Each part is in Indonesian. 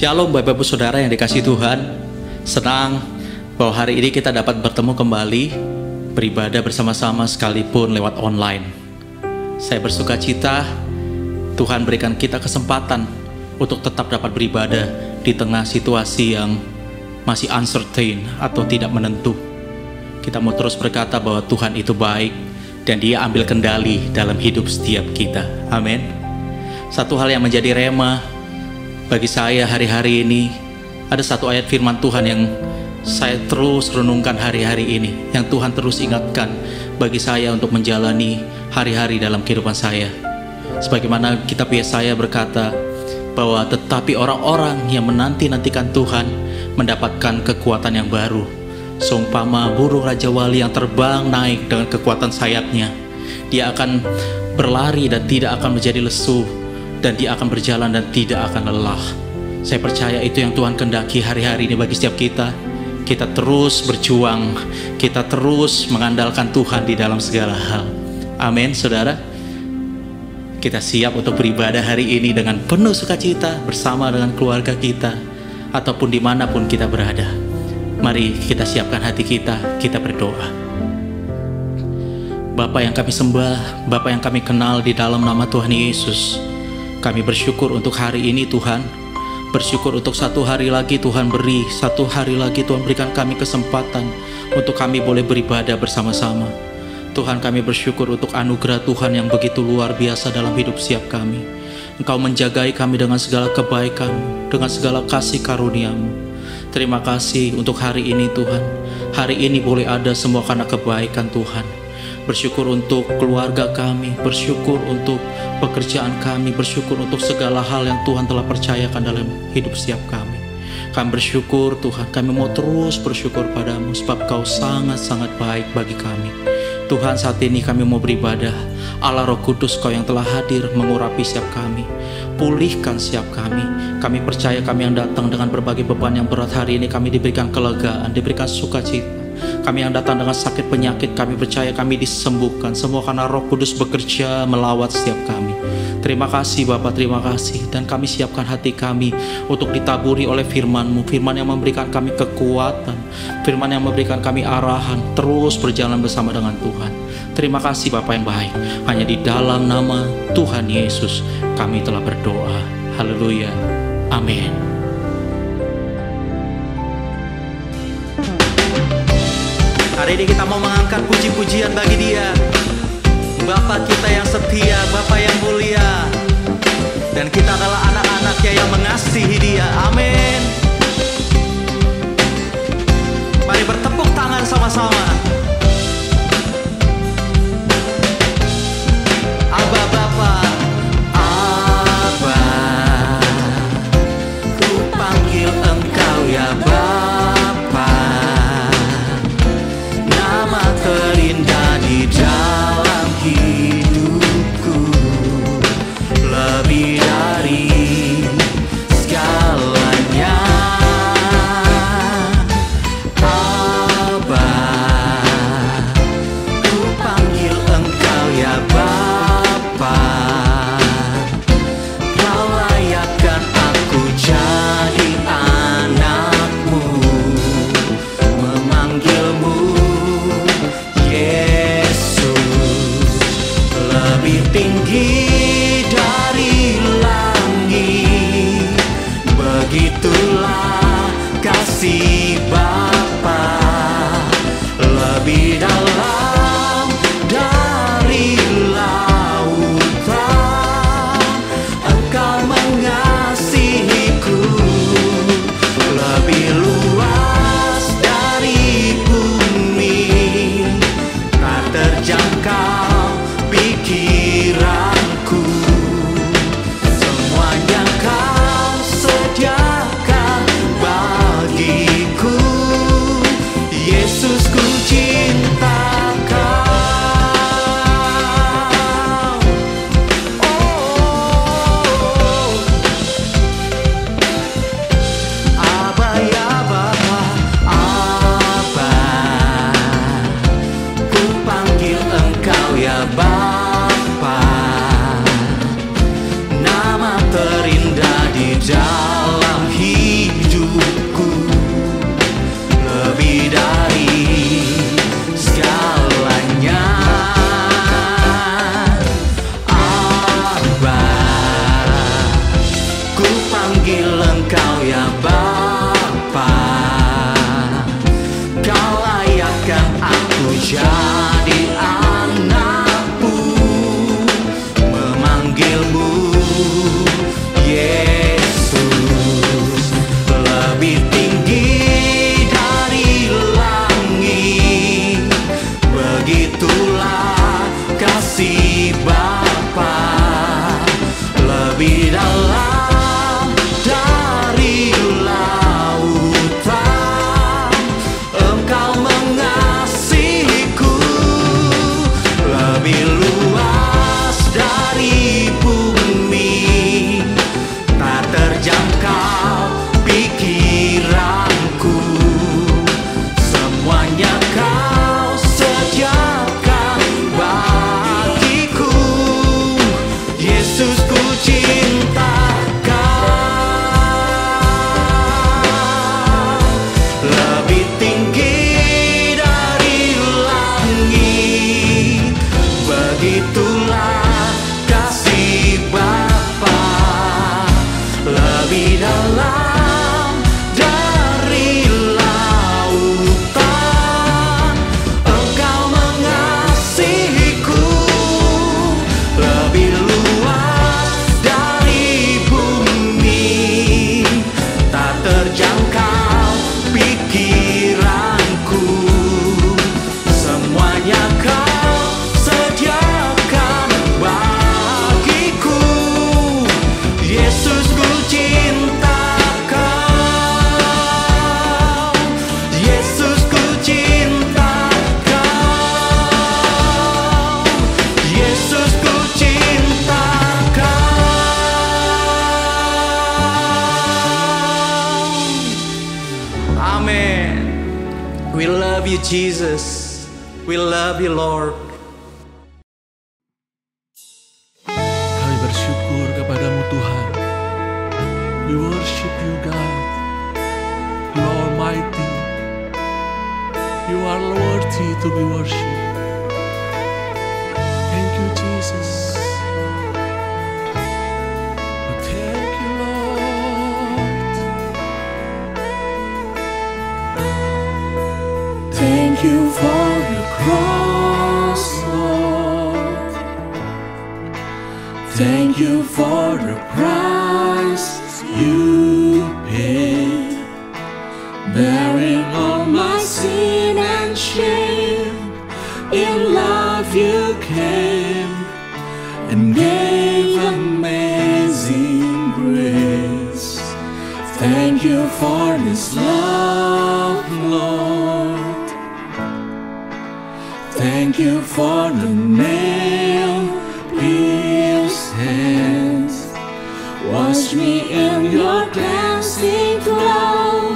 Shalom Bapak Ibu Saudara yang dikasihi Tuhan. Senang bahwa hari ini kita dapat bertemu kembali, beribadah bersama-sama sekalipun lewat online. Saya bersuka cita Tuhan berikan kita kesempatan untuk tetap dapat beribadah di tengah situasi yang masih uncertain atau tidak menentu. Kita mau terus berkata bahwa Tuhan itu baik dan Dia ambil kendali dalam hidup setiap kita. Amin. Satu hal yang menjadi rema bagi saya hari-hari ini, ada satu ayat firman Tuhan yang saya terus renungkan hari-hari ini, yang Tuhan terus ingatkan bagi saya untuk menjalani hari-hari dalam kehidupan saya. Sebagaimana kitab Yesaya berkata bahwa tetapi orang-orang yang menanti-nantikan Tuhan mendapatkan kekuatan yang baru, seumpama burung Raja Wali yang terbang naik dengan kekuatan sayapnya. Dia akan berlari dan tidak akan menjadi lesu, dan dia akan berjalan dan tidak akan lelah. Saya percaya itu yang Tuhan kehendaki hari-hari ini bagi setiap kita. Kita terus berjuang, kita terus mengandalkan Tuhan di dalam segala hal. Amin, saudara. Kita siap untuk beribadah hari ini dengan penuh sukacita bersama dengan keluarga kita, ataupun dimanapun kita berada. Mari kita siapkan hati kita berdoa. Bapa yang kami sembah, Bapa yang kami kenal di dalam nama Tuhan Yesus, kami bersyukur untuk hari ini Tuhan. Bersyukur untuk satu hari lagi Tuhan beri, satu hari lagi Tuhan berikan kami kesempatan untuk kami boleh beribadah bersama-sama. Tuhan, kami bersyukur untuk anugerah Tuhan yang begitu luar biasa dalam hidup setiap kami. Engkau menjagai kami dengan segala kebaikan, dengan segala kasih karunia-Mu. Terima kasih untuk hari ini Tuhan. Hari ini boleh ada semua karena kebaikan Tuhan. Bersyukur untuk keluarga kami, bersyukur untuk pekerjaan kami, bersyukur untuk segala hal yang Tuhan telah percayakan dalam hidup setiap kami. Kami bersyukur Tuhan, kami mau terus bersyukur padamu sebab Kau sangat-sangat baik bagi kami. Tuhan, saat ini kami mau beribadah. Allah Roh Kudus, Kau yang telah hadir mengurapi setiap kami, pulihkan setiap kami. Kami percaya kami yang datang dengan berbagai beban yang berat hari ini, kami diberikan kelegaan, diberikan sukacita. Kami yang datang dengan sakit penyakit, kami percaya kami disembuhkan. Semua karena Roh Kudus bekerja melawat setiap kami. Terima kasih Bapa, terima kasih. Dan kami siapkan hati kami untuk ditaburi oleh firman-Mu, firman yang memberikan kami kekuatan, firman yang memberikan kami arahan, terus berjalan bersama dengan Tuhan. Terima kasih Bapa yang baik. Hanya di dalam nama Tuhan Yesus kami telah berdoa. Haleluya. Amin. Hari ini kita mau mengangkat puji-pujian bagi Dia, Bapa kita yang setia, Bapa yang mulia, dan kita adalah anak-anaknya yang mengasihi Dia. Amin. Mari bertepuk tangan sama-sama. Abba Bapa, Abba, ku panggil Engkau ya Bapa. Nama terindah di dalam hidupku, lebih dari segalanya. Abba, ku panggil Engkau ya Bapa. Kau layakkan aku jadi anak-Mu, memanggil-Mu Yesus. Lebih tinggi dari langit, begitulah kasih Bapa. Lebih dalam dari lautan, Engkau mengasihiku. Lebih luas dari bumi, tak terjangkau pikiran itulah kasih Bapa, lebih dalam dari lautan. Engkau mengasihiku, lebih luas dari bumi, tak terjangkau pikiranku. Semuanya Kau sediakan bagiku. Yesus, ku cinta Kau, lebih tinggi dari langit. Begitulah kasih Bapa, lebih dalam dari lautan. Engkau mengasihiku, lebih luas dari bumi, tak terjangkau pikiranku. Semuanya Kau sediakan bagiku. Yesus, ku cinta Kau. Yesus, ku cinta Kau. Yesus, ku cinta Kau. Amen. We love you, Jesus. We love you, Lord. Kami bersyukur kepadamu Tuhan. We worship you God. You are almighty. You are worthy to be worshipped. Thank you Jesus. Oh, thank you Lord. Thank you for the cross, Lord. Thank you for the price you paid, bearing all my sin and shame. In love you came and gave amazing grace. Thank you for this love, Lord. Thank you for the nail-pierced hands. Wash me in your cleansing flow.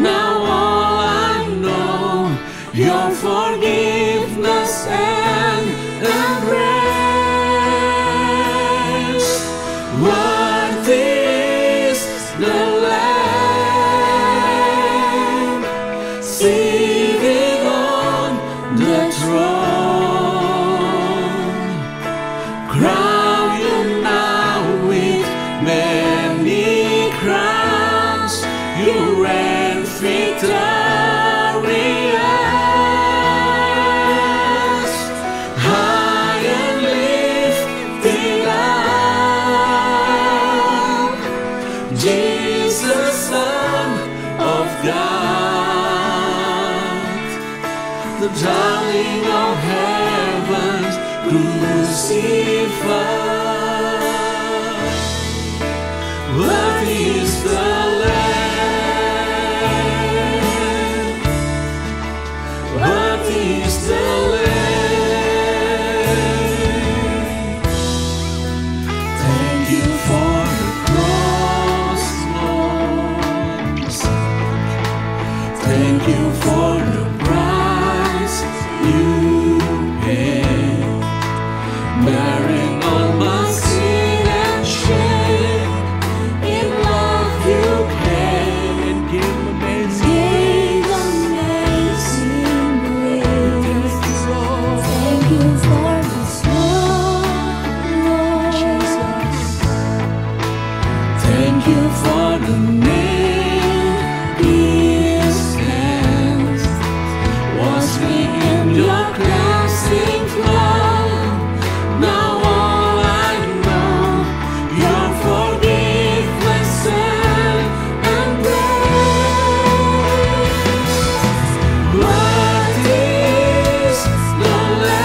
Now all I know, your forgiveness and embrace. Worthy is the Lamb sitting on the throne. Crown you now with many crowns. You reign victorious, high and lifted up. Jesus, Son of God, the darling of heaven's crucified. Worthy is the Lamb. Worthy is the Lamb. Thank you for the cross, Lord. Thank you for the price you paid, bearing all my sin and shame. In love you came and gave amazing grace. Thank you for this love, Lord. Thank you for the nail-pierced hands. Wash me in your cleansing flow. Now all I know, your forgiveness and embrace. Worthy is the Lamb.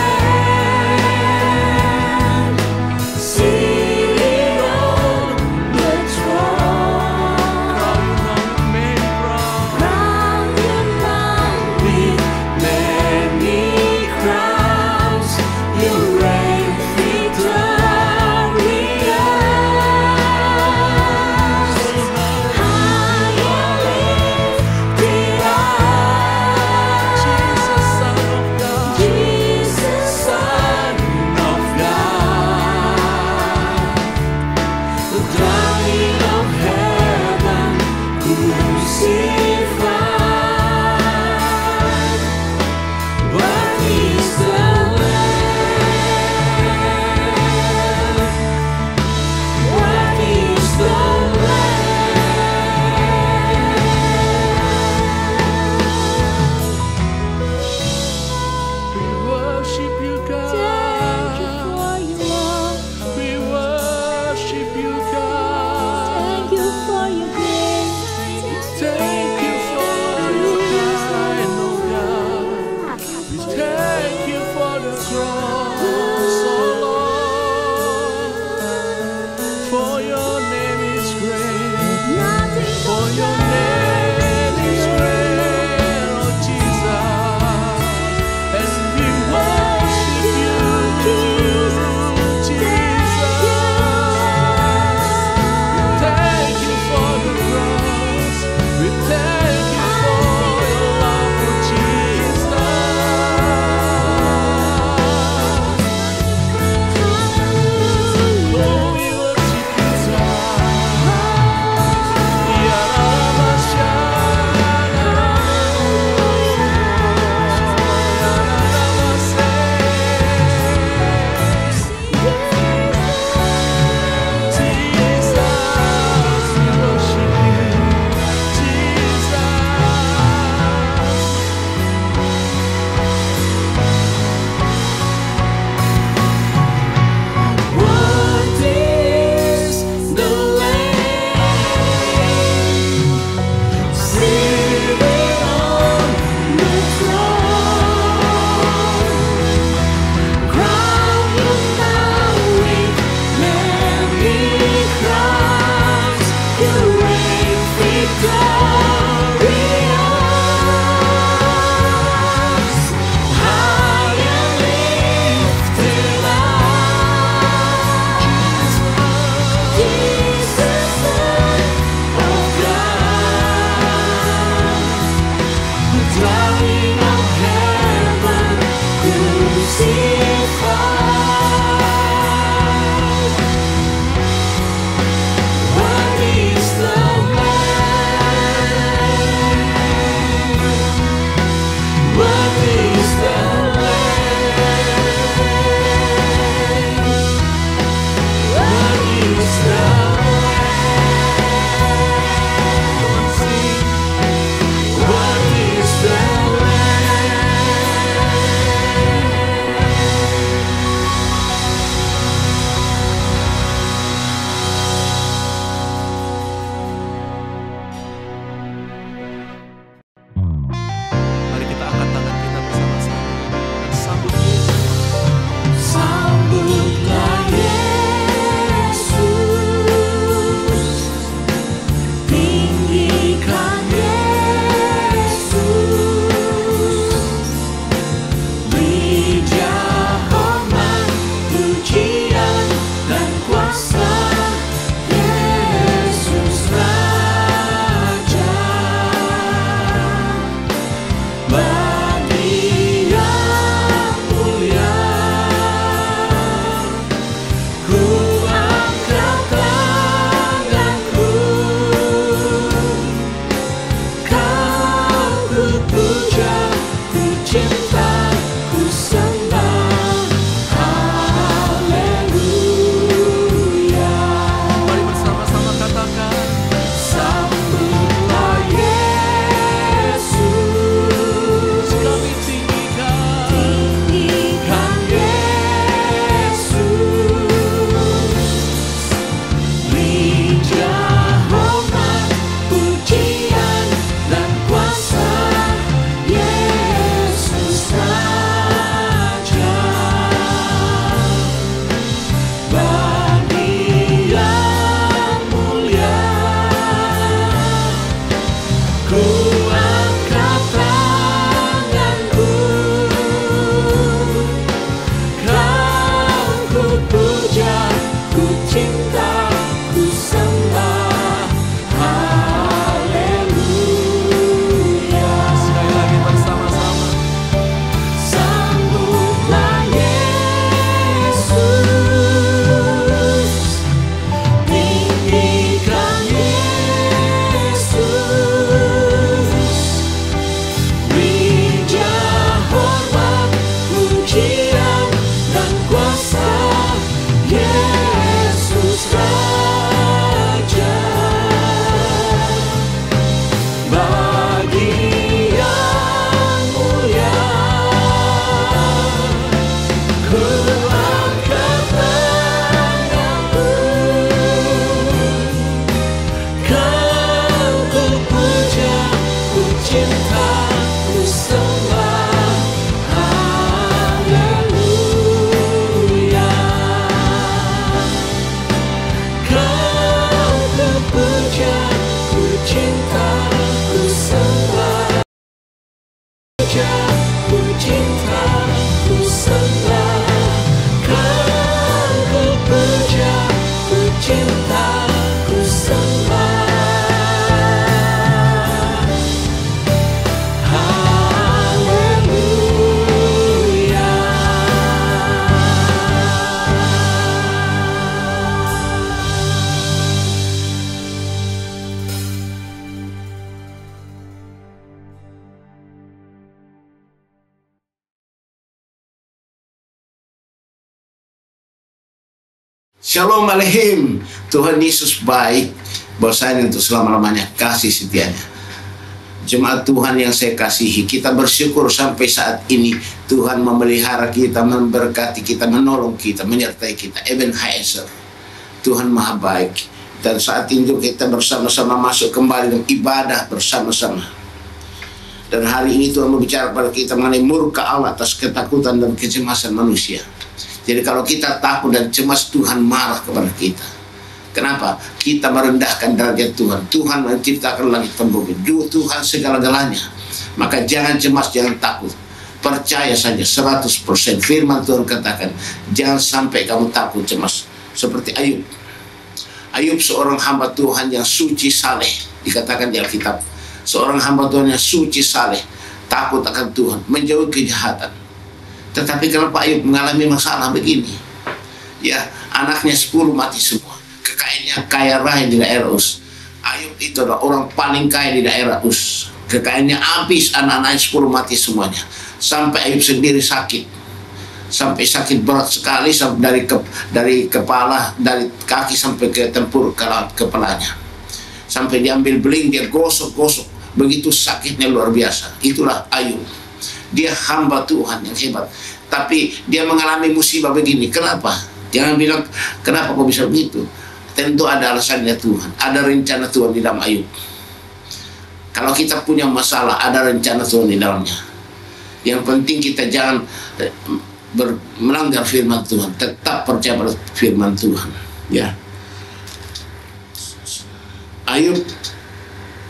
Shalom Aleichem. Tuhan Yesus baik, bahwasanya untuk selama-lamanya kasih setianya. Jemaat Tuhan yang saya kasihi, kita bersyukur sampai saat ini Tuhan memelihara kita, memberkati kita, menolong kita, menyertai kita. Ebenezer, Tuhan Maha baik. Dan saat ini kita bersama-sama masuk kembali dalam ibadah bersama-sama. Dan hari ini Tuhan berbicara pada kita mengenai murka Allah atas ketakutan dan kecemasan manusia. Jadi kalau kita takut dan cemas, Tuhan marah kepada kita. Kenapa? Kita merendahkan derajat Tuhan. Tuhan menciptakan langit dan bumi. Tuhan segala-galanya. Maka jangan cemas, jangan takut. Percaya saja 100%. Firman Tuhan katakan, jangan sampai kamu takut cemas. Seperti Ayub. Ayub seorang hamba Tuhan yang suci saleh. Dikatakan di Alkitab. Seorang hamba Tuhan yang suci saleh. Takut akan Tuhan. Menjauhi kejahatan. Tetapi kenapa Ayub mengalami masalah begini? Ya, anaknya 10 mati semua. Kekayaannya kaya raya di daerah Uz. Ayub itu adalah orang paling kaya di daerah Uz. Kekayaannya habis, anak-anaknya 10 mati semuanya. Sampai Ayub sendiri sakit. Sampai sakit berat sekali, sampai dari kepala, dari kaki sampai ke tempur kepalanya. Sampai diambil beling, dia gosok-gosok. Begitu sakitnya luar biasa. Itulah Ayub. Dia hamba Tuhan yang hebat. Tapi dia mengalami musibah begini. Kenapa? Jangan bilang, kenapa kok bisa begitu? Tentu ada alasannya Tuhan. Ada rencana Tuhan di dalam Ayub. Kalau kita punya masalah, ada rencana Tuhan di dalamnya. Yang penting kita jangan melanggar firman Tuhan. Tetap percaya pada firman Tuhan. Ya. Ayub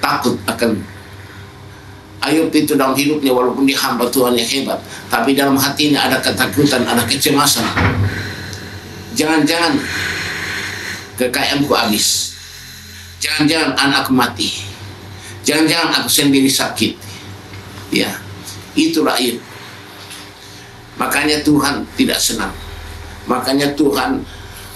takut akan. Ayub itu dalam hidupnya walaupun dia hamba Tuhan yang hebat, tapi dalam hatinya ada ketakutan, ada kecemasan. Jangan-jangan kekayaanku habis. Jangan-jangan anakku mati. Jangan-jangan aku sendiri sakit. Ya, itulah Ayub. Makanya Tuhan tidak senang. Makanya Tuhan,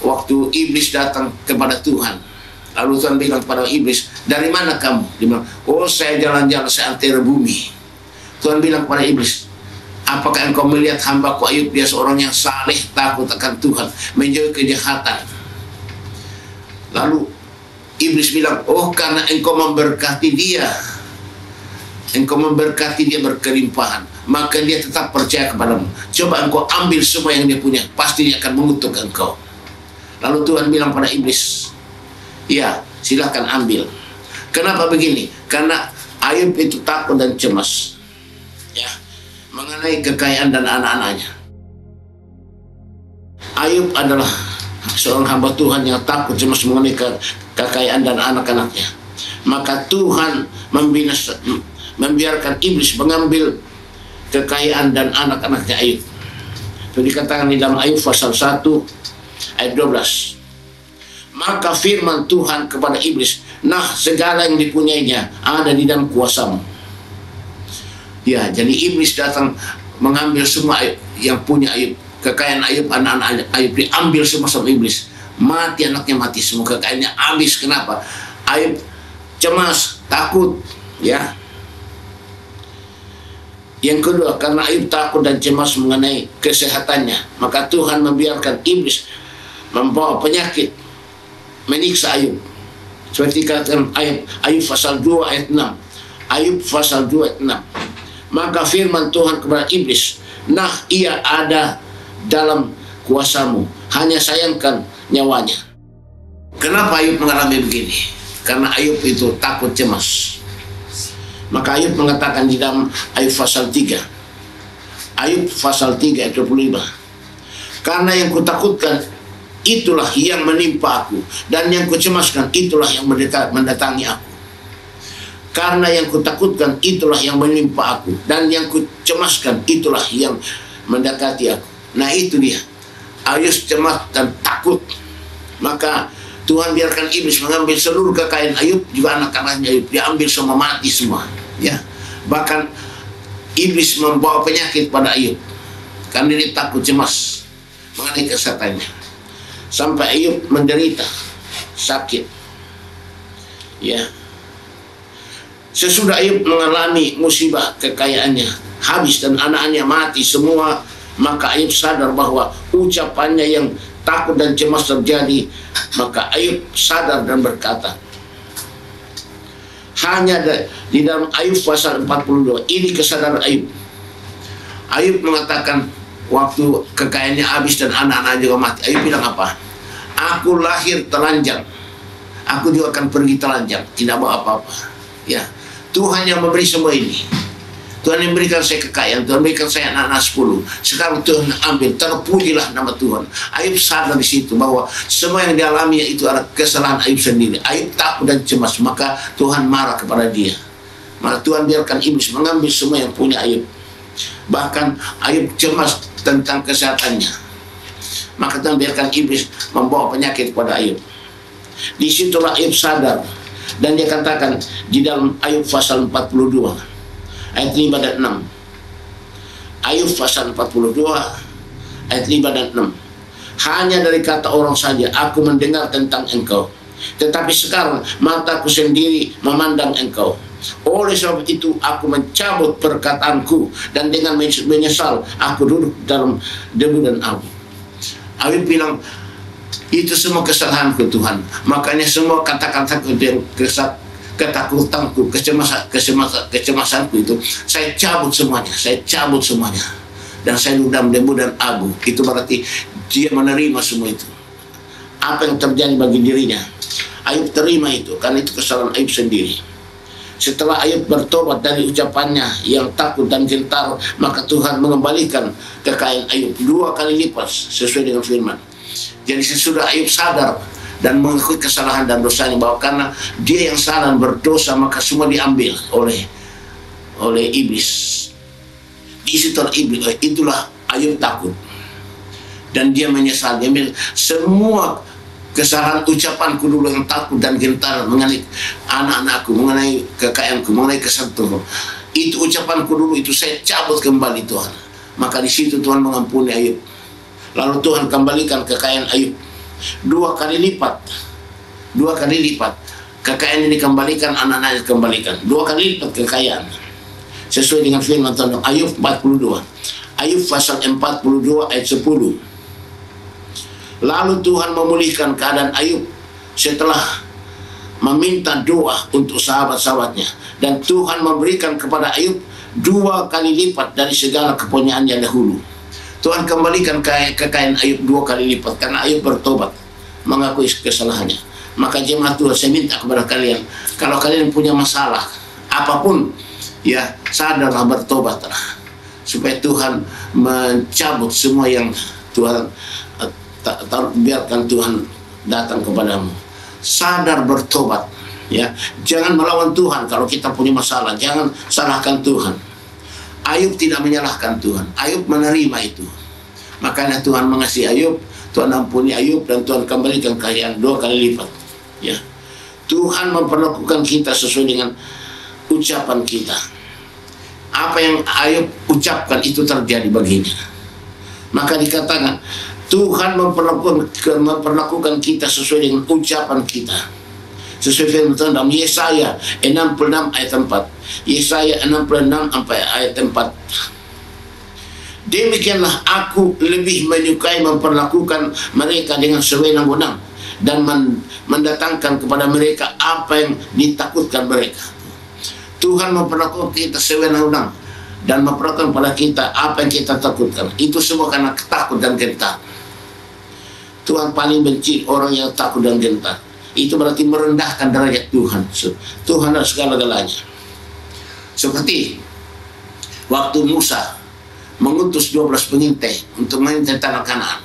waktu iblis datang kepada Tuhan, lalu Tuhan bilang kepada iblis, dari mana kamu? Dia bilang, oh saya jalan-jalan seantero bumi. Tuhan bilang kepada iblis, apakah engkau melihat hambaku Ayub? Dia seorang yang saleh, takut akan Tuhan, menjauhi kejahatan. Lalu iblis bilang, oh karena engkau memberkati dia, engkau memberkati dia berkelimpahan, maka dia tetap percaya kepadamu. Coba engkau ambil semua yang dia punya, pasti dia akan mengutuk engkau. Lalu Tuhan bilang pada iblis, ya silahkan ambil. Kenapa begini? Karena Ayub itu takut dan cemas, ya, mengenai kekayaan dan anak-anaknya. Ayub adalah seorang hamba Tuhan yang takut cemas mengenai kekayaan dan anak-anaknya. Maka Tuhan membiarkan iblis mengambil kekayaan dan anak-anaknya Ayub. Itu dikatakan di dalam Ayub pasal 1 ayat 12. Maka firman Tuhan kepada iblis, nah segala yang dipunyainya ada di dalam kuasamu. Ya, jadi iblis datang mengambil semua yang punya Ayub. Kekayaan Ayub, anak-anak Ayub diambil semua sama iblis. Mati anaknya, mati semua, kekayaannya habis. Kenapa? Ayub cemas, takut, ya. Yang kedua, karena Ayub takut dan cemas mengenai kesehatannya, maka Tuhan membiarkan iblis membawa penyakit, menyiksa Ayub. Seperti katakan Ayub pasal 2 ayat 6. Ayub pasal 2 ayat 6. Maka firman Tuhan kepada iblis, nah ia ada dalam kuasamu, hanya sayangkan nyawanya. Kenapa Ayub mengalami begini? Karena Ayub itu takut cemas. Maka Ayub mengatakan di dalam Ayub pasal 3. Ayub pasal 3 ayat 25. Karena yang kutakutkan itulah yang menimpa aku, dan yang kucemaskan itulah yang mendatangi aku. Karena yang kutakutkan itulah yang menimpa aku, dan yang kucemaskan itulah yang mendekati aku. Nah itu dia, Ayub cemas dan takut. Maka Tuhan biarkan iblis mengambil seluruh kekayaan Ayub, juga anak-anaknya Ayub diambil semua, mati semua, ya. Bahkan iblis membawa penyakit pada Ayub karena dia takut cemas mengenai kesehatannya, sampai Ayub menderita sakit, ya. Sesudah Ayub mengalami musibah, kekayaannya habis dan anak-anaknya mati semua, maka Ayub sadar bahwa ucapannya yang takut dan cemas terjadi, maka Ayub sadar dan berkata, hanya di dalam Ayub pasal 42, ini kesadaran Ayub. Ayub mengatakan waktu kekayaannya habis dan anak-anak juga mati, Ayub bilang apa? Aku lahir telanjang, aku juga akan pergi telanjang, tidak bawa apa-apa. Ya, Tuhan yang memberi semua ini. Tuhan yang memberikan saya kekayaan, Tuhan memberikan saya anak-anak 10. Sekarang Tuhan ambil, terpujilah nama Tuhan. Ayub sadar di situ bahwa semua yang dialami itu adalah kesalahan Ayub sendiri. Ayub takut dan cemas, maka Tuhan marah kepada dia. Maka Tuhan biarkan iblis mengambil semua yang punya Ayub. Bahkan Ayub cemas tentang kesehatannya, maka Tuhan biarkan iblis membawa penyakit kepada Ayub. Disitulah Ayub sadar, dan dia katakan di dalam Ayub pasal 42 ayat 5 dan 6. Ayub pasal 42 ayat 5 dan 6. Hanya dari kata orang saja aku mendengar tentang engkau, tetapi sekarang mataku sendiri memandang engkau. Oleh sebab itu aku mencabut perkataanku, dan dengan menyesal aku duduk dalam debu dan abu. Ayub bilang, itu semua kesalahanku Tuhan. Makanya semua kata-kataku dan ketakutanku, kecemasanku itu saya cabut semuanya, dan saya duduk debu dan abu. Itu berarti dia menerima semua itu, apa yang terjadi bagi dirinya. Ayub terima itu, karena itu kesalahan Ayub sendiri. Setelah Ayub bertobat dari ucapannya yang takut dan gentar, maka Tuhan mengembalikan kekayaan Ayub 2 kali lipat sesuai dengan firman. Jadi sesudah Ayub sadar dan mengakui kesalahan dan dosanya, bahwa karena dia yang salah dan berdosa, maka semua diambil oleh iblis. Di situ itulah Ayub takut, dan dia menyesal. Dia bilang, semua kesalahan ucapanku dulu yang takut dan gentar mengenai anak-anakku, mengenai kekayaanku, mengenai kesentuhan, itu ucapanku dulu itu saya cabut kembali Tuhan. Maka di situ Tuhan mengampuni Ayub. Lalu Tuhan kembalikan kekayaan Ayub 2 kali lipat. Kekayaan ini dikembalikan, anak-anaknya dikembalikan 2 kali lipat kekayaan, sesuai dengan firman Tuhan. Ayub 42, Ayub pasal 42 ayat 10. Lalu Tuhan memulihkan keadaan Ayub setelah meminta doa untuk sahabat-sahabatnya, dan Tuhan memberikan kepada Ayub 2 kali lipat dari segala kepunyaannya dahulu. Tuhan kembalikan kekayaan Ayub 2 kali lipat karena Ayub bertobat, mengakui kesalahannya. Maka jemaat Tuhan, saya minta kepada kalian, kalau kalian punya masalah apapun, ya sadarlah, bertobatlah, supaya Tuhan mencabut semua yang Tuhan biarkan Tuhan datang kepadamu. Sadar, bertobat, ya. Jangan melawan Tuhan kalau kita punya masalah, jangan salahkan Tuhan. Ayub tidak menyalahkan Tuhan, Ayub menerima itu. Makanya Tuhan mengasihi Ayub, Tuhan ampuni Ayub, dan Tuhan kembalikan kekayaan 2 kali lipat. Ya, Tuhan memperlakukan kita sesuai dengan ucapan kita. Apa yang Ayub ucapkan itu terjadi baginya. Maka dikatakan Tuhan memperlakukan kita sesuai dengan ucapan kita. Sesuai firman Tuhan dalam Yesaya 66 ayat 4. Yesaya 66 sampai ayat 4. Demikianlah aku lebih menyukai memperlakukan mereka dengan sewenang-wenang, dan mendatangkan kepada mereka apa yang ditakutkan mereka. Tuhan memperlakukan kita sewenang-wenang dan memperlakukan pada kita apa yang kita takutkan. Itu semua karena takut dan gentar. Tuhan paling benci orang yang takut dan gentar. Itu berarti merendahkan derajat Tuhan. Tuhan adalah segala-galanya. Seperti waktu Musa mengutus 12 pengintai untuk mengintai tanah Kanaan.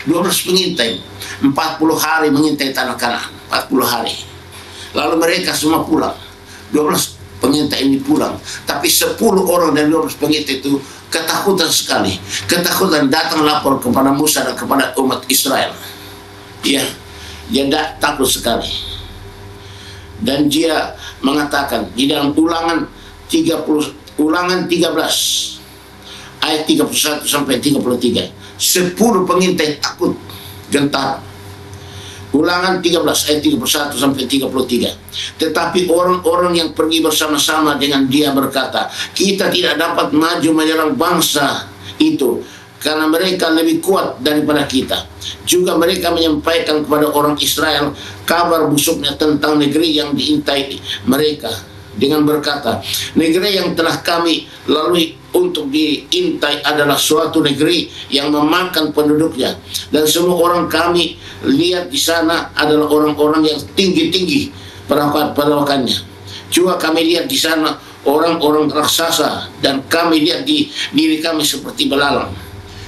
12 pengintai 40 hari mengintai tanah Kanaan, 40 hari. Lalu mereka semua pulang. 12 pengintai ini pulang, tapi 10 orang dari 12 pengintai itu ketakutan sekali. Ketakutan, datang lapor kepada Musa dan kepada umat Israel. Ya, dia takut sekali. Dan dia mengatakan di dalam Ulangan 13 ayat 31 sampai 33, 10 pengintai takut, gentar. Ulangan 13 ayat 31 sampai 33. Tetapi orang-orang yang pergi bersama-sama dengan dia berkata, kita tidak dapat maju menyerang bangsa itu, karena mereka lebih kuat daripada kita. Juga mereka menyampaikan kepada orang Israel kabar busuknya tentang negeri yang diintai mereka dengan berkata, negeri yang telah kami lalui untuk diintai adalah suatu negeri yang memakan penduduknya, dan semua orang kami lihat di sana adalah orang-orang yang tinggi-tinggi perawakannya. Juga kami lihat di sana orang-orang raksasa, dan kami lihat di diri kami seperti belalang.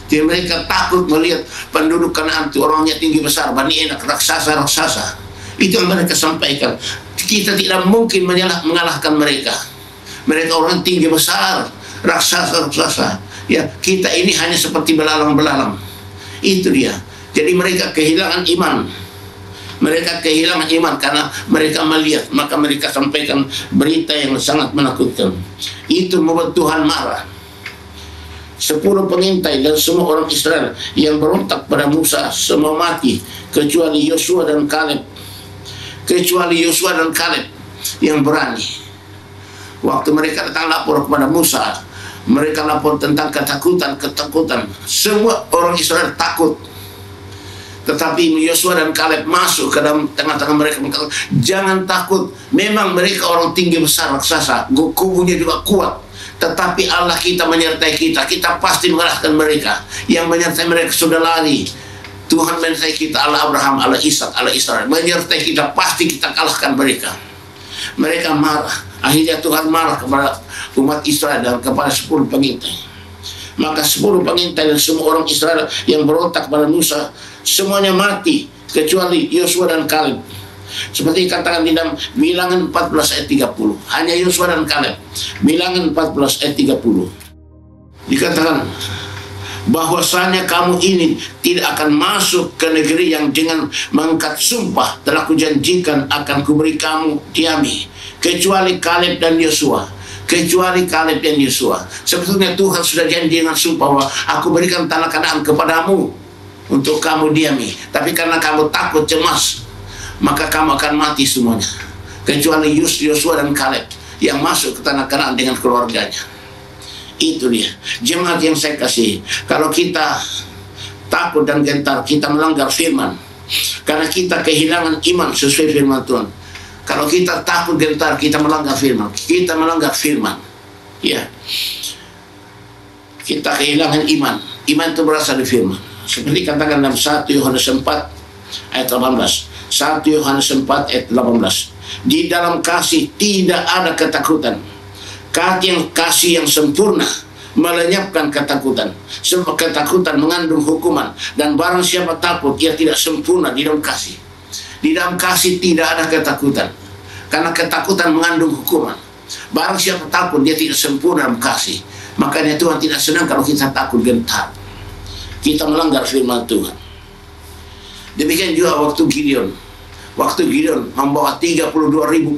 Jadi mereka takut melihat penduduk Kanaan itu orangnya tinggi besar, Bani Enak, raksasa-raksasa. Itu yang mereka sampaikan. Kita tidak mungkin mengalahkan mereka. Mereka orang tinggi besar, raksasa-raksasa. Ya, kita ini hanya seperti belalang-belalang. Itu dia. Jadi mereka kehilangan iman. Mereka kehilangan iman karena mereka melihat, maka mereka sampaikan berita yang sangat menakutkan. Itu membuat Tuhan marah. 10 pengintai dan semua orang Israel yang berontak pada Musa semua mati, kecuali Yosua dan Kaleb. Kecuali Yosua dan Kaleb yang berani. Waktu mereka datang lapor kepada Musa, mereka lapor tentang ketakutan. Semua orang Israel takut. Tetapi Yosua dan Kaleb masuk ke dalam tengah-tengah mereka, berkata, jangan takut. Memang mereka orang tinggi besar, raksasa, kubunya juga kuat. Tetapi Allah kita menyertai kita. Kita pasti mengalahkan mereka. Yang menyertai mereka sudah lari. Tuhan menyertai kita, Allah Abraham, Allah Ishak, Allah Israel. Menyertai kita, pasti kita kalahkan mereka. Mereka marah. Akhirnya Tuhan marah kepada umat Israel dan kepada 10 pengintai. Maka 10 pengintai dan semua orang Israel yang berontak pada Musa, semuanya mati, kecuali Yosua dan Kaleb. Seperti dikatakan di dalam Bilangan 14 ayat 30. Hanya Yosua dan Kaleb. Bilangan 14 ayat 30. Dikatakan bahwasanya kamu ini tidak akan masuk ke negeri yang dengan mengangkat sumpah telah kujanjikan akan kuberi kamu diami, kecuali Kaleb dan Yosua. Kecuali Kaleb dan Yosua. Sebetulnya Tuhan sudah janji dengan sumpah bahwa aku berikan tanah Kanaan kepadamu untuk kamu diami. Tapi karena kamu takut, cemas, maka kamu akan mati semuanya. Kecuali Yosua dan Kaleb yang masuk ke tanah Kanaan dengan keluarganya. Itu dia. Jemaat yang saya kasih, kalau kita takut dan gentar, kita melanggar firman. Karena kita kehilangan iman sesuai firman Tuhan. Kalau kita takut gentar, kita melanggar firman. Kita melanggar firman. Ya. Kita kehilangan iman. Iman itu berasal dari firman. Seperti katakan dalam 1 Yohanes 4 ayat 18. 1 Yohanes 4 ayat 18. Di dalam kasih tidak ada ketakutan. Kasih yang sempurna melenyapkan ketakutan. Sebab ketakutan mengandung hukuman, dan barang siapa takut, ia tidak sempurna di dalam kasih. Di dalam kasih tidak ada ketakutan, karena ketakutan mengandung hukuman. Barang siapa takut, dia tidak sempurna dalam kasih. Makanya Tuhan tidak senang kalau kita takut gentar. Kita melanggar firman Tuhan. Demikian juga waktu Gideon. Waktu Gideon membawa 32.000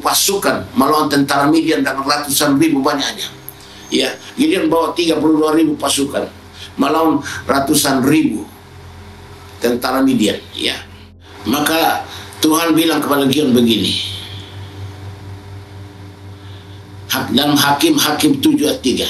pasukan melawan tentara Midian dengan ratusan ribu banyaknya. Ya, Gideon bawa 32.000 pasukan melawan ratusan ribu tentara Midian. Ya, maka Tuhan bilang kepada Gideon begini. Dalam Hakim 7 ayat 3.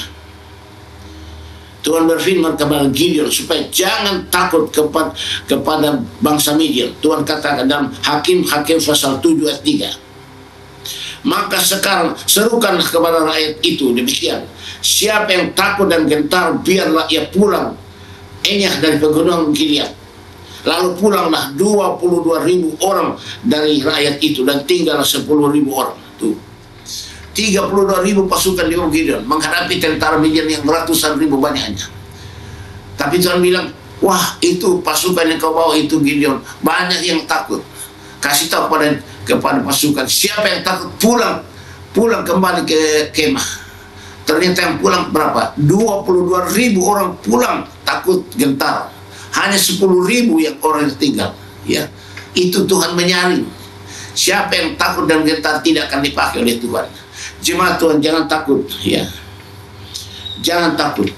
Tuhan berfirman kepada Gideon supaya jangan takut kepada bangsa Midian. Tuhan katakan dalam Hakim pasal 7 ayat 3. Maka sekarang serukanlah kepada rakyat itu demikian. Siapa yang takut dan gentar, biarlah ia pulang enyah dari pegunungan Gilead. Lalu pulanglah 22.000 orang dari rakyat itu, dan tinggallah 10.000 orang. Tuh, 32.000 pasukan di Gideon menghadapi tentara Midian yang ratusan ribu banyaknya. Tapi Tuhan bilang, wah, itu pasukan yang kau bawa itu Gideon, banyak yang takut. Kasih tahu kepada pasukan, siapa yang takut pulang kembali ke kemah. Ternyata yang pulang berapa? 22.000 orang pulang takut gentar. Hanya 10.000 yang orang yang tinggal. Ya, itu Tuhan menyaring. Siapa yang takut dan gentar tidak akan dipakai oleh Tuhan. Jemaat Tuhan, jangan takut, ya. Jangan takut.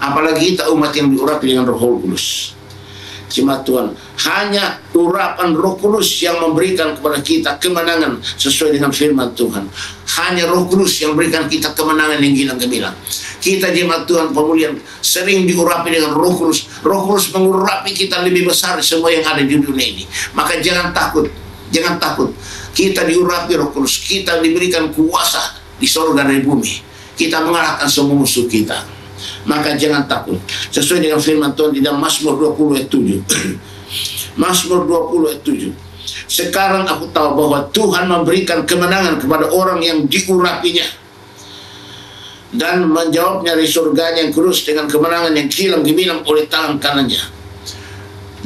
Apalagi kita umat yang diurapi dengan Roh Kudus. Jemaat Tuhan, hanya urapan Roh Kudus yang memberikan kepada kita kemenangan sesuai dengan firman Tuhan. Hanya Roh Kudus yang memberikan kita kemenangan yang gilang-gemilang. Kita jemaat Tuhan pemulihan sering diurapi dengan Roh Kudus. Roh Kudus mengurapi kita lebih besar semua yang ada di dunia ini. Maka jangan takut, jangan takut. Kita diurapi Roh Kudus, kita diberikan kuasa di surga dan di bumi. Kita mengalahkan semua musuh kita. Maka jangan takut. Sesuai dengan firman Tuhan di dalam Mazmur 20 ayat 7. Mazmur 20 ayat 7. Sekarang aku tahu bahwa Tuhan memberikan kemenangan kepada orang yang diurapinya, dan menjawabnya dari surganya yang kudus dengan kemenangan yang kilang gemilang oleh tangan kanannya.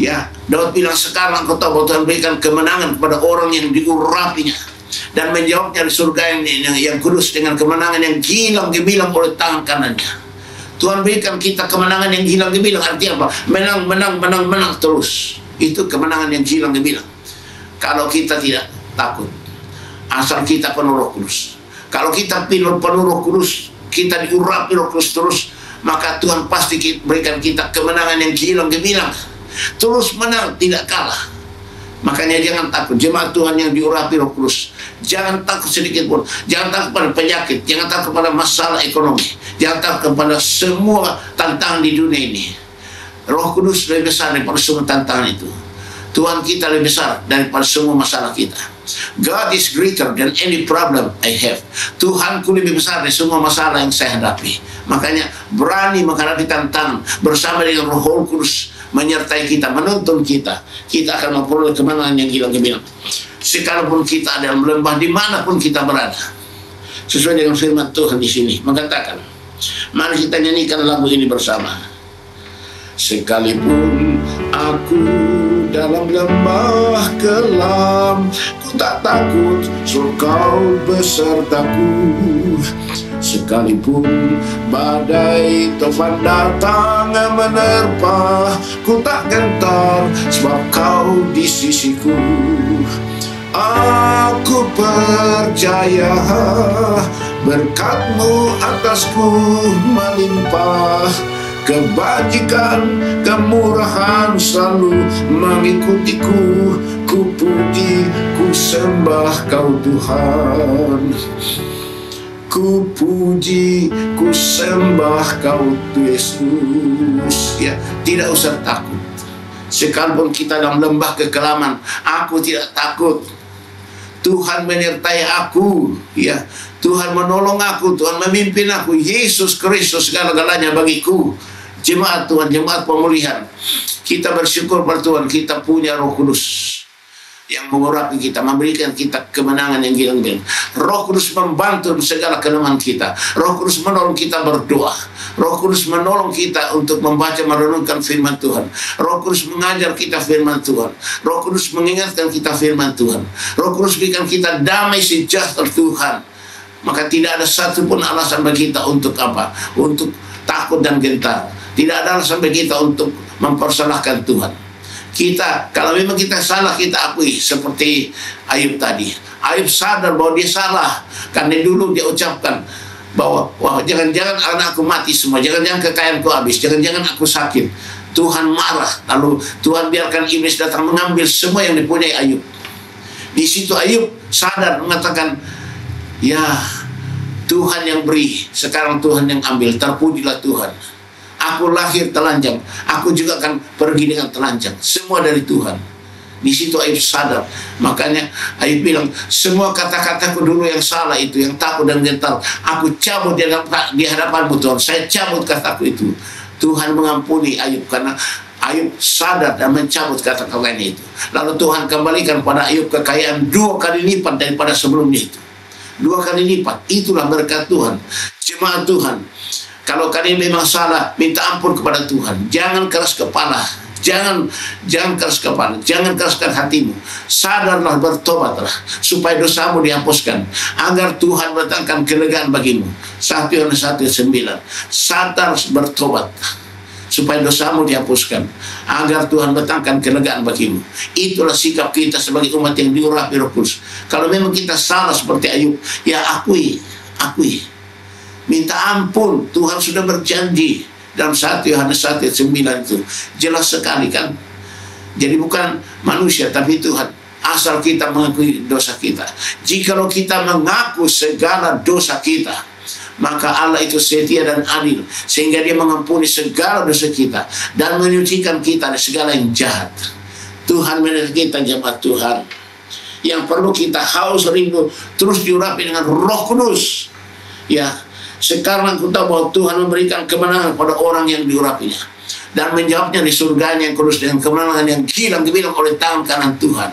Ya, Daud bilang sekarang aku tahu bahwa Tuhan berikan kemenangan kepada orang yang diurapinya, dan menjawabnya dari surga yang kudus dengan kemenangan yang kilang gemilang oleh tangan kanannya. Tuhan berikan kita kemenangan yang kilang gemilang. Artinya apa? Menang, menang, menang, menang terus. Itu kemenangan yang kilang gemilang. Kalau kita tidak takut, asal kita penuh Roh Kudus. Kalau kita penuh Roh Kudus, kita diurapi Roh Kudus terus, maka Tuhan pasti berikan kita kemenangan yang kilang gemilang. Terus menang, tidak kalah. Makanya jangan takut, jemaat Tuhan yang diurapi Roh Kudus. Jangan takut sedikit pun. Jangan takut pada penyakit, jangan takut pada masalah ekonomi, jangan takut kepada semua tantangan di dunia ini. Roh Kudus lebih besar daripada semua tantangan itu. Tuhan kita lebih besar daripada semua masalah kita. God is greater than any problem I have. Tuhanku lebih besar dari semua masalah yang saya hadapi. Makanya berani menghadapi tantangan bersama dengan Roh Kudus menyertai kita, menuntun kita. Kita akan memperoleh kemenangan yang kilang gemilang. Sekalipun kita dalam lembah, dimanapun kita berada. Sesuai dengan firman Tuhan di sini mengatakan, mari kita nyanyikan lagu ini bersama. Sekalipun aku dalam lembah kelam, ku tak takut, sebab Kau besertaku. Sekalipun badai topan datang menerpa, ku tak gentar, sebab Kau di sisiku. Aku percaya berkat-Mu atasku melimpah. Kebajikan, kemurahan selalu mengikutiku. Ku puji, ku sembah Kau Tuhan. Ku puji, ku sembah Kau Yesus. Ya, tidak usah takut. Sekalipun kita dalam lembah kekelaman, aku tidak takut. Tuhan menyertai aku, ya. Tuhan menolong aku, Tuhan memimpin aku. Yesus Kristus segala-galanya bagiku. Jemaat Tuhan, jemaat pemulihan, kita bersyukur pada Tuhan, kita punya Roh Kudus yang mengurapi kita, memberikan kita kemenangan yang gilang-gilang. Roh Kudus membantu segala kelemahan kita. Roh Kudus menolong kita berdoa. Roh Kudus menolong kita untuk membaca, merenungkan firman Tuhan. Roh Kudus mengajar kita firman Tuhan. Roh Kudus mengingatkan kita firman Tuhan. Roh Kudus berikan kita damai sejahtera Tuhan. Maka tidak ada satupun alasan bagi kita untuk apa? Untuk takut dan gentar. Tidak ada alasan bagi kita untuk mempersalahkan Tuhan. Kita, kalau memang kita salah, kita akui. Seperti Ayub tadi. Ayub sadar bahwa dia salah. Karena dulu dia ucapkan bahwa, wah, jangan-jangan anakku mati semua. Jangan-jangan kekayaanku habis. Jangan-jangan aku sakit. Tuhan marah. Lalu Tuhan biarkan iblis datang mengambil semua yang dipunyai Ayub. Di situ Ayub sadar mengatakan, ya, Tuhan yang beri, sekarang Tuhan yang ambil. Terpujilah Tuhan. Aku lahir telanjang, aku juga akan pergi dengan telanjang. Semua dari Tuhan. Di situ Ayub sadar. Makanya Ayub bilang, semua kata-kataku dulu yang salah itu, yang takut dan gentar, aku cabut di hadapan-Mu Tuhan. Saya cabut kataku itu. Tuhan mengampuni Ayub karena Ayub sadar dan mencabut kata-katanya itu. Lalu Tuhan kembalikan pada Ayub kekayaan 2 kali lipat daripada sebelumnya itu. 2 kali lipat. Itulah berkat Tuhan. Jemaat Tuhan, kalau kalian memang salah, minta ampun kepada Tuhan. Jangan keras kepala. Jangan keras kepala. Jangan keraskan hatimu. Sadarlah, bertobatlah, supaya dosamu dihapuskan, agar Tuhan mendatangkan kelegaan bagimu. 1 Yohanes 1:9. Sadar, bertobat, supaya dosamu dihapuskan, agar Tuhan mendatangkan kelegaan bagimu. Itulah sikap kita sebagai umat yang diurapi Roh Kudus. Kalau memang kita salah seperti Ayub, ya akui. Minta ampun. Tuhan sudah berjanji dalam 1 Yohanes 1:9 itu. Jelas sekali kan. Jadi bukan manusia tapi Tuhan. Asal kita mengakui dosa kita. Jikalau kita mengaku segala dosa kita, Maka Allah itu setia dan adil, sehingga Dia mengampuni segala dosa kita dan menyucikan kita dari segala yang jahat. Tuhan menerima kita, jemaat Tuhan. Yang perlu kita haus rindu terus diurapi dengan Roh Kudus. Ya, sekarang aku tahu bahwa Tuhan memberikan kemenangan pada orang yang diurapinya dan menjawabnya di surganya yang kudus dengan kemenangan yang gilang gemilang oleh tangan kanan Tuhan.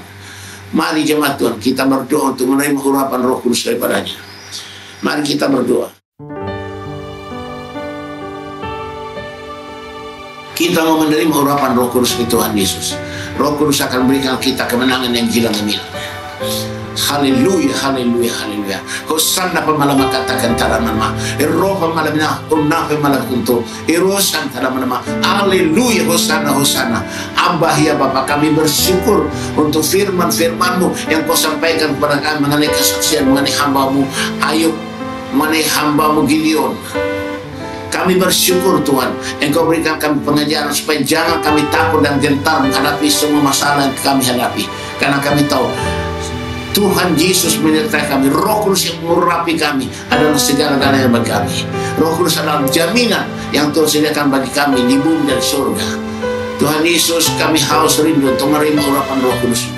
Mari jemaat Tuhan, kita berdoa untuk menerima urapan Roh Kudus daripadanya. Mari kita berdoa. Kita mau menerima urapan Roh Kudus di Tuhan Yesus. Roh Kudus akan berikan kita kemenangan yang gilang gemilang. Haleluya, haleluya, haleluya. Hosanna pamalama katakan taranama. Ero pamalamina unna pamalakunto. Ero santaranama. Haleluya, hosanna, hosanna. Abah ya Bapa, kami bersyukur untuk firman-firman-Mu yang Kau sampaikan kepada kami mengenai kesaksian mengenai hamba-Mu Ayub, mengenai hamba-Mu Gideon. Kami bersyukur Tuhan, Engkau berikan kami pengajaran supaya jangan kami takut dan gentar menghadapi semua masalah yang kami hadapi. Karena kami tahu Tuhan Yesus menyertai kami. Roh Kudus yang mengurapi kami adalah segala-galanya bagi kami. Roh Kudus adalah jaminan yang Tuhan sediakan bagi kami di bumi dan surga. Tuhan Yesus, kami haus rindu untuk menerima urapan Roh Kudus.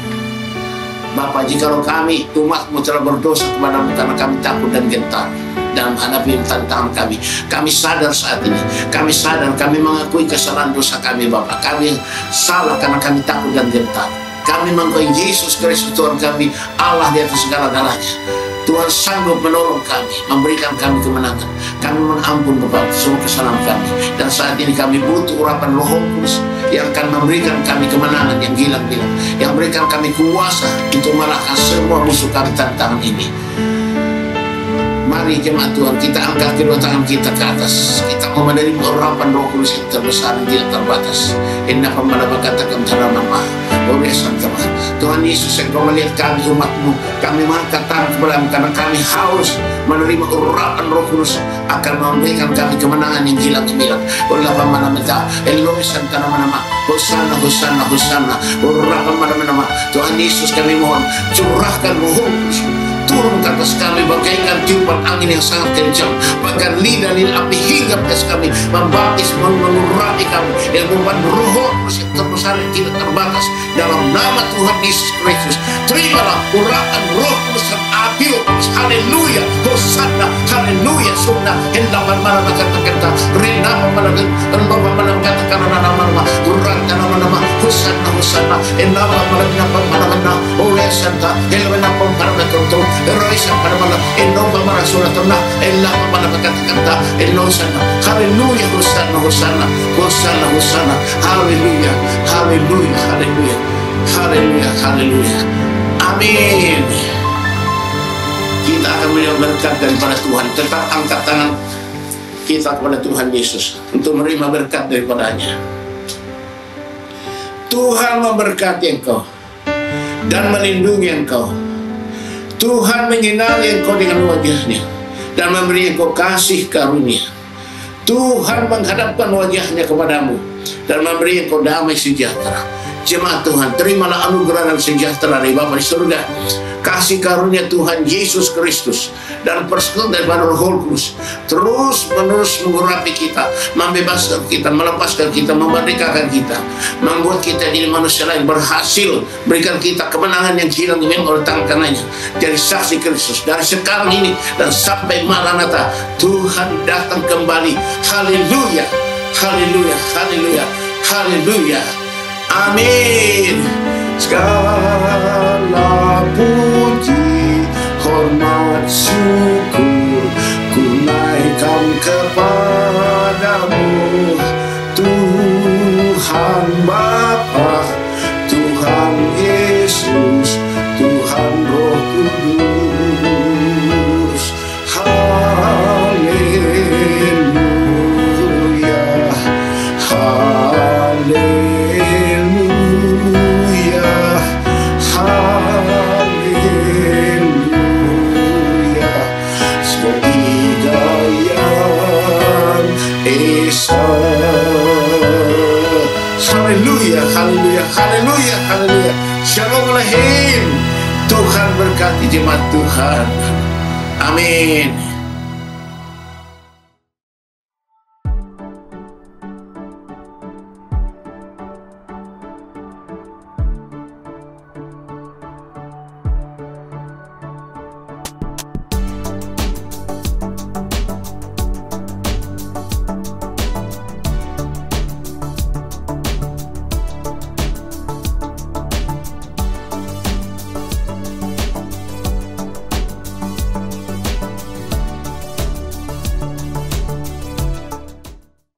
Bapa, jikalau kami umat-Mu telah berdosa kepada-Mu karena kami takut dan gentar dalam menghadapi tantangan kami sadar saat ini, kami sadar, kami mengakui kesalahan dosa kami Bapa. Kami salah karena kami takut dan gentar. Kami mengakui Yesus Kristus Tuhan kami, Allah di atas segala-galanya. Tuhan sanggup menolong kami, memberikan kami kemenangan. Kami mohon ampun Bapa semua kesalahan kami. Dan saat ini kami butuh urapan Roh Kudus yang akan memberikan kami kemenangan yang gilang-gilang, yang memberikan kami kuasa untuk mengalahkan semua musuh kami tantangan ini. Mari jemaat Tuhan, kita angkat kedua tangan kita ke atas. Kita mau menerima urapan Roh Kudus yang terbesar dan tidak terbatas. Inna pamalama katakan taranama. Tuhan Yesus, Engkau melihat kami umat-Mu. Kami mengangkat tangan kepada-Mu karena kami haus menerima urapan Roh Kudus akan memberikan kami kemenangan yang gilang gemilang. Ulah pamanamita, Eloi santa nama-nama, Hosanna, Hosanna, Hosanna, urapan pamanama. Tuhan Yesus, kami mohon curahkan Roh Kudus turun ke atas kami bagaikan tiupan angin yang sangat kencang, bahkan lidah-lidah api hinggap ke atas kami, membaptis, mengurapi kami yang membuat Roh Kudus yang terbesar yang tidak terbatas. Dalam nama Tuhan Yesus Kristus, terimalah urapan Roh Kudus dan api Roh Kudus. Haleluya, Hosanna, haleluya, sunnah. Hendapan mana kata-kata, rendapan mana kata-kata nama-nama, urang nama-nama, Hosanna, Hosanna. Hendapan mana oleh Santa, hendapan mana kata Eroisa pada malam, Enoba marasura tona, Elama malam kata-kata, Enosana, haleluya, Hosanna, Hosanna, Hosanna, Hosanna, haleluya, haleluya, haleluya, haleluya, haleluya, amin. Kita akan menerima berkat daripada Tuhan. Tetap angkat tangan kita kepada Tuhan Yesus untuk menerima berkat daripadanya. Tuhan memberkati engkau dan melindungi engkau. Tuhan menyinari engkau dengan wajahnya dan memberi engkau kasih karunia. Tuhan menghadapkan wajahnya kepadamu dan memberi engkau damai sejahtera. Jemaat Tuhan, terimalah anugerah dan sejahtera dari Bapa di surga, kasih karunia Tuhan Yesus Kristus dan persekutuan daripada Roh Kudus terus menerus mengurapi kita, membebaskan kita, melepaskan kita, memerdekakan kita, membuat kita jadi manusia lain berhasil, berikan kita kemenangan yang hilang oleh tangan kanannya, jadi saksi Kristus dari sekarang ini dan sampai Maranatha. Tuhan datang kembali. Haleluya, haleluya, haleluya, haleluya. Amin. Segala puji, hormat, syukur ku naikkan kepadamu, Tuhan Bapa, Tuhan Yesus, Tuhan Roh Kudus. Haleluya, haleluya. Haleluya, haleluya, haleluya, haleluya. Shalom Elohim. Tuhan berkati jemaat Tuhan. Amin.